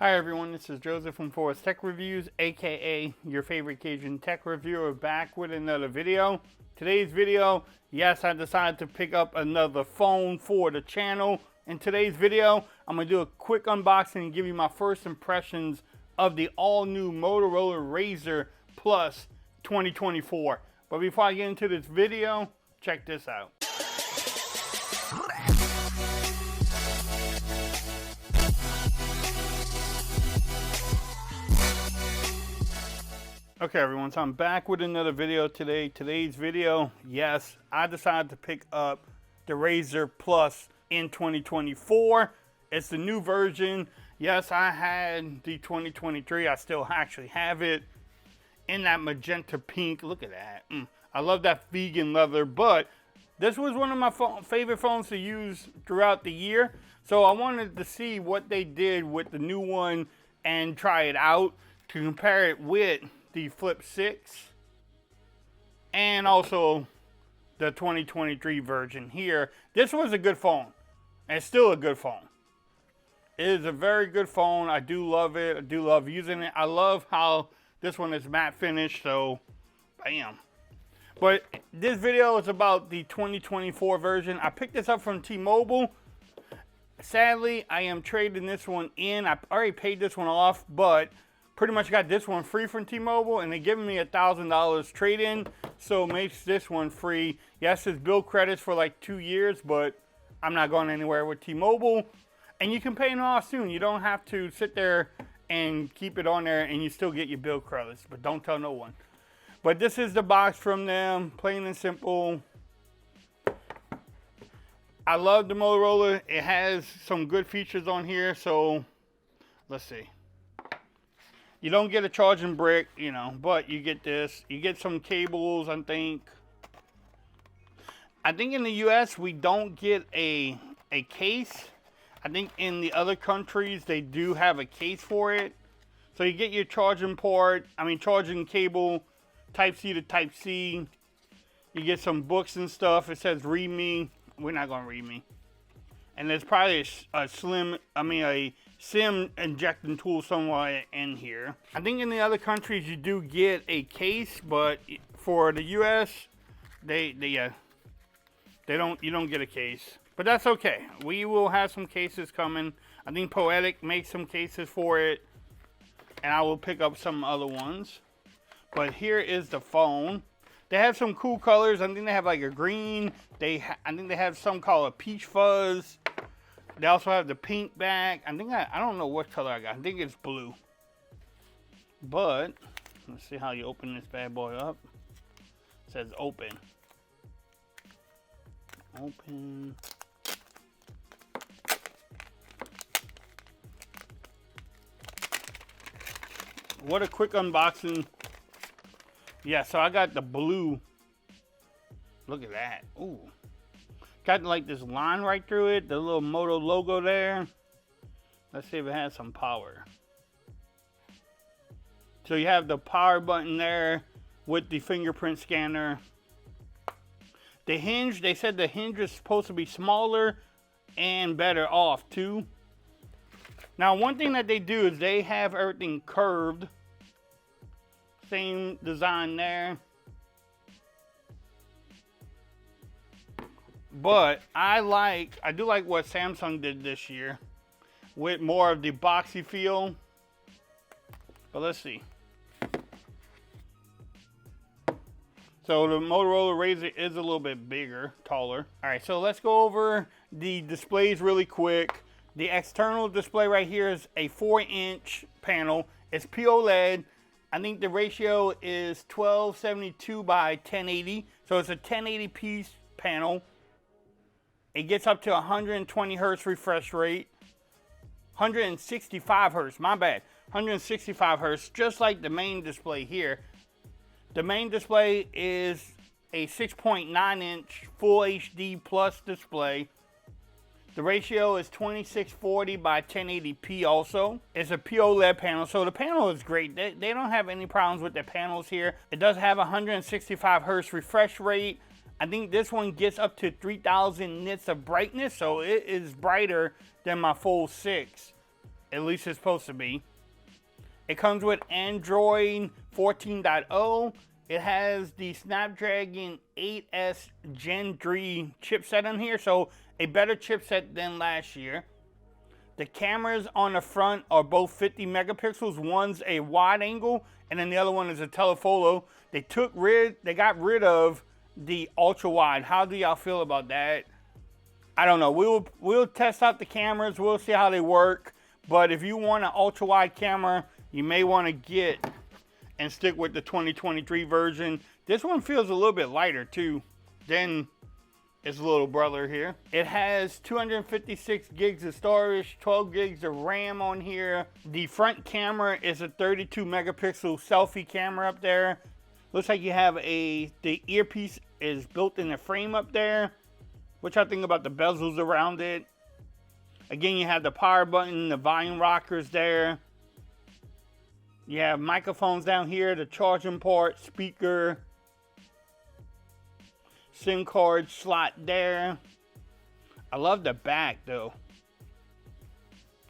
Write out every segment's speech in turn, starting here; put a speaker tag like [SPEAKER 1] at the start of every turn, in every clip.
[SPEAKER 1] Hi everyone, this is Joseph from Forest Tech Reviews, aka your favorite Cajun tech reviewer, back with another video. Today's video, yes, I decided to pick up another phone for the channel. In today's video, I'm going to do a quick unboxing and give you my first impressions of the all-new Motorola Razr Plus 2024. But before I get into this video, check this out. Okay everyone, so I'm back with another video today. Today's video, yes, I decided to pick up the Razr Plus in 2024. It's the new version. Yes, I had the 2023. I still actually have it in that magenta pink. Look at that. I love that vegan leather, but this was one of my favorite phones to use throughout the year. So I wanted to see what they did with the new one and try it out to compare it with the Flip 6 and also the 2023 version here. This was a good phone, and it's still a good phone. It is a very good phone. I do love it. I do love using it. I love how this one is matte finish, so bam. But this video is about the 2024 version. I picked this up from T-Mobile. Sadly, I am trading this one in. I already paid this one off, but pretty much got this one free from T-Mobile, and they're giving me $1,000 trade-in, so it makes this one free. Yes, it's bill credits for like 2 years, but I'm not going anywhere with T-Mobile. And you can pay it off soon. You don't have to sit there and keep it on there, and you still get your bill credits, but don't tell no one. But this is the box from them, plain and simple. I love the Motorola. It has some good features on here, so let's see. You don't get a charging brick, you know, but you get this. You get some cables, I think. I think in the US we don't get a case. I think in the other countries they do have a case for it. So you get your charging port, charging cable, Type-C to Type-C. You get some books and stuff. It says read me. We're not going to read me. And there's probably a SIM injecting tool somewhere in here. I think in the other countries you do get a case, but for the US, you don't get a case. But that's okay. We will have some cases coming. I think Poetic makes some cases for it, and I will pick up some other ones. But here is the phone. They have some cool colors. I think they have like a green. I think they have some called a peach fuzz. They also have the pink back. I don't know what color I got. I think it's blue. But let's see how you open this bad boy up. It says open. Open. What a quick unboxing. Yeah, so I got the blue. Look at that. Ooh. Got like this line right through it, the little Moto logo there. Let's see if it has some power. So you have the power button there with the fingerprint scanner. The hinge, they said the hinge is supposed to be smaller and better off too. Now one thing that they do is they have everything curved. Same design there. But I do like what Samsung did this year with more of the boxy feel. But let's see. So the Motorola Razr is a little bit bigger, taller. All right, so let's go over the displays really quick. The external display right here is a 4-inch panel. It's POLED. I think the ratio is 1272 by 1080. So it's a 1080p panel. It gets up to 120 hertz refresh rate. 165 hertz, my bad. 165 hertz, just like the main display here. The main display is a 6.9 inch full HD plus display. The ratio is 2640 by 1080p also. It's a POLED panel, so the panel is great. They don't have any problems with the panels here. It does have 165 hertz refresh rate. I think this one gets up to 3000 nits of brightness, so it is brighter than my Fold 6. At least it's supposed to be. It comes with Android 14.0. It has the Snapdragon 8S Gen 3 chipset in here, so a better chipset than last year. The cameras on the front are both 50 megapixels. One's a wide angle, and then the other one is a telephoto. They got rid of the ultra wide. How do y'all feel about that? I don't know. We'll test out the cameras. We'll see how they work. But if you want an ultra wide camera, you may want to get and stick with the 2023 version. This one feels a little bit lighter too than its little brother here. It has 256 gigs of storage, 12 gigs of RAM on here. The front camera is a 32 megapixel selfie camera up there. Looks like you have the earpiece is built in the frame up there. What y'all think about the bezels around it? Again, you have the power button, the volume rockers there. You have microphones down here, the charging port, speaker, SIM card slot there. I love the back though.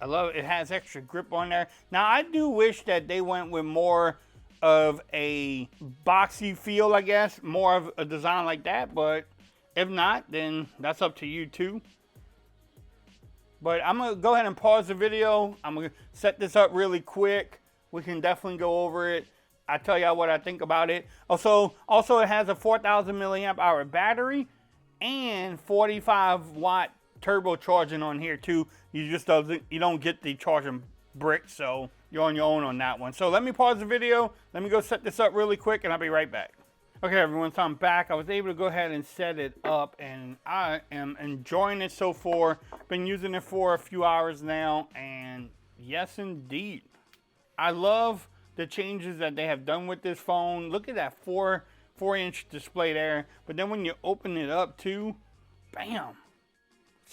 [SPEAKER 1] I love it. It has extra grip on there. Now I do wish that they went with more of a boxy feel, I guess. More of a design like that, but if not, then that's up to you too. But I'm gonna go ahead and pause the video. I'm gonna set this up really quick. We can definitely go over it. I tell y'all what I think about it. Also it has a 4,000 milliamp hour battery and 45 watt turbo charging on here too. You don't get the charging brick, so you're on your own on that one. So let me pause the video. Let me go set this up really quick and I'll be right back. Okay everyone, so I'm back. I was able to go ahead and set it up and I am enjoying it so far. Been using it for a few hours now and yes indeed. I love the changes that they have done with this phone. Look at that 4-inch display there. But then when you open it up too, bam,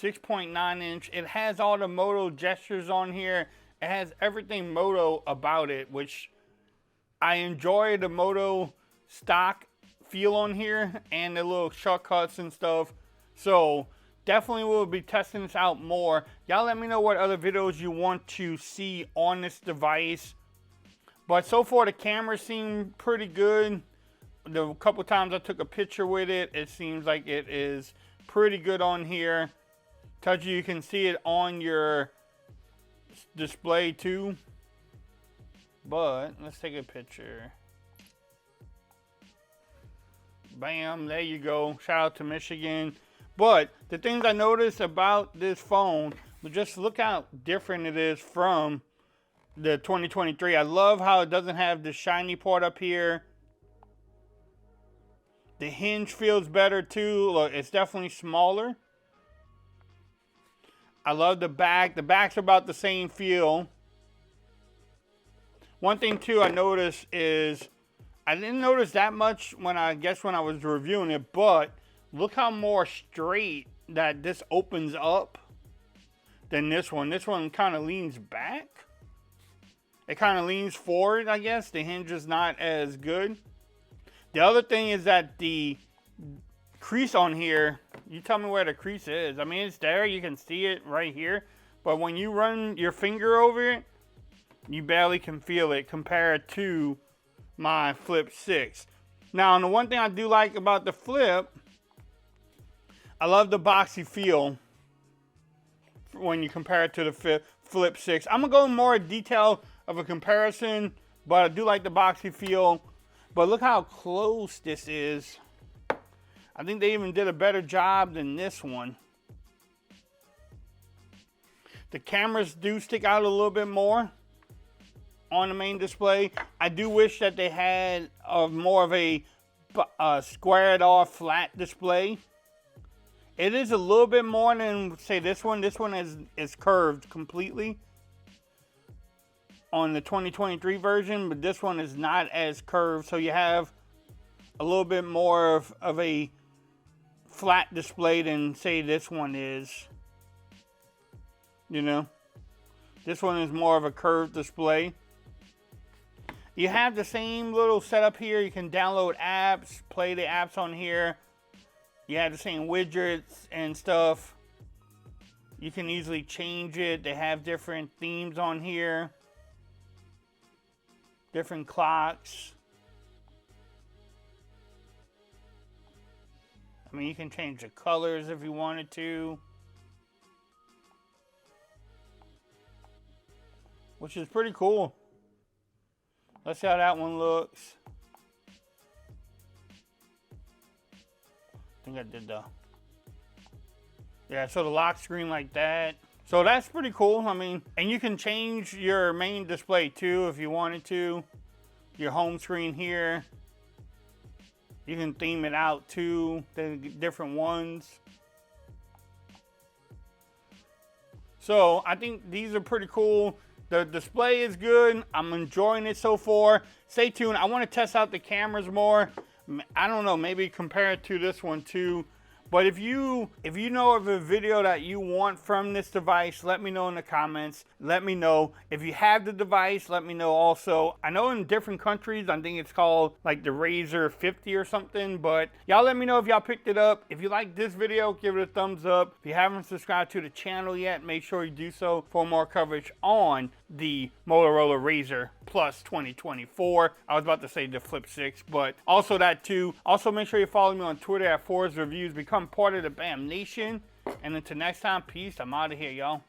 [SPEAKER 1] 6.9 inch. It has all the moto gestures on here. It has everything moto about it, which I enjoy the moto stock feel on here and the little shortcuts and stuff. So definitely will be testing this out more. Y'all let me know what other videos you want to see on this device. But so far the cameras seem pretty good. The couple times I took a picture with it, it seems like it is pretty good on here. Tells you can see it on your display too. But let's take a picture. Bam, there you go. Shout out to Michigan. But the things I noticed about this phone, just look how different it is from the 2023. I love how it doesn't have the shiny part up here. The hinge feels better too. Look, it's definitely smaller. I love the back. The back's about the same feel. One thing too I noticed is I didn't notice that much when I was reviewing it, but look how more straight that this opens up than this one. This one kind of leans back. It kind of leans forward, I guess. The hinge is not as good. The other thing is that the crease on here, you tell me where the crease is. I mean, it's there. You can see it right here. But when you run your finger over it, you barely can feel it compared to my Flip 6. Now, the one thing I do like about the Flip, I love the boxy feel when you compare it to the Flip 6. I'm going to go in more detail of a comparison, but I do like the boxy feel. But look how close this is. I think they even did a better job than this one. The cameras do stick out a little bit more on the main display. I do wish that they had more of a squared off flat display. It is a little bit more than, say, this one. This one is curved completely on the 2023 version, but this one is not as curved, so you have a little bit more of a flat display than, say, this one is. You know, this one is more of a curved display. You have the same little setup here. You can download apps, play the apps on here. You have the same widgets and stuff. You can easily change it. They have different themes on here. Different clocks. I mean, you can change the colors if you wanted to. Which is pretty cool. Let's see how that one looks. I think I did the... Yeah, so the lock screen like that. So that's pretty cool. I mean, and you can change your main display too if you wanted to. Your home screen here. You can theme it out too, the different ones. So I think these are pretty cool. The display is good. I'm enjoying it so far. Stay tuned. I want to test out the cameras more. I don't know, maybe compare it to this one too. But if you know of a video that you want from this device, let me know in the comments. Let me know. If you have the device, let me know also. I know in different countries, I think it's called like the Razr 50 or something. But y'all let me know if y'all picked it up. If you like this video, give it a thumbs up. If you haven't subscribed to the channel yet, make sure you do so for more coverage on the Motorola Razr Plus 2024. I was about to say the Flip 6, but also that too. Also, make sure you follow me on Twitter at Forrest Reviews. Become part of the BAM Nation. And until next time, peace. I'm out of here, y'all.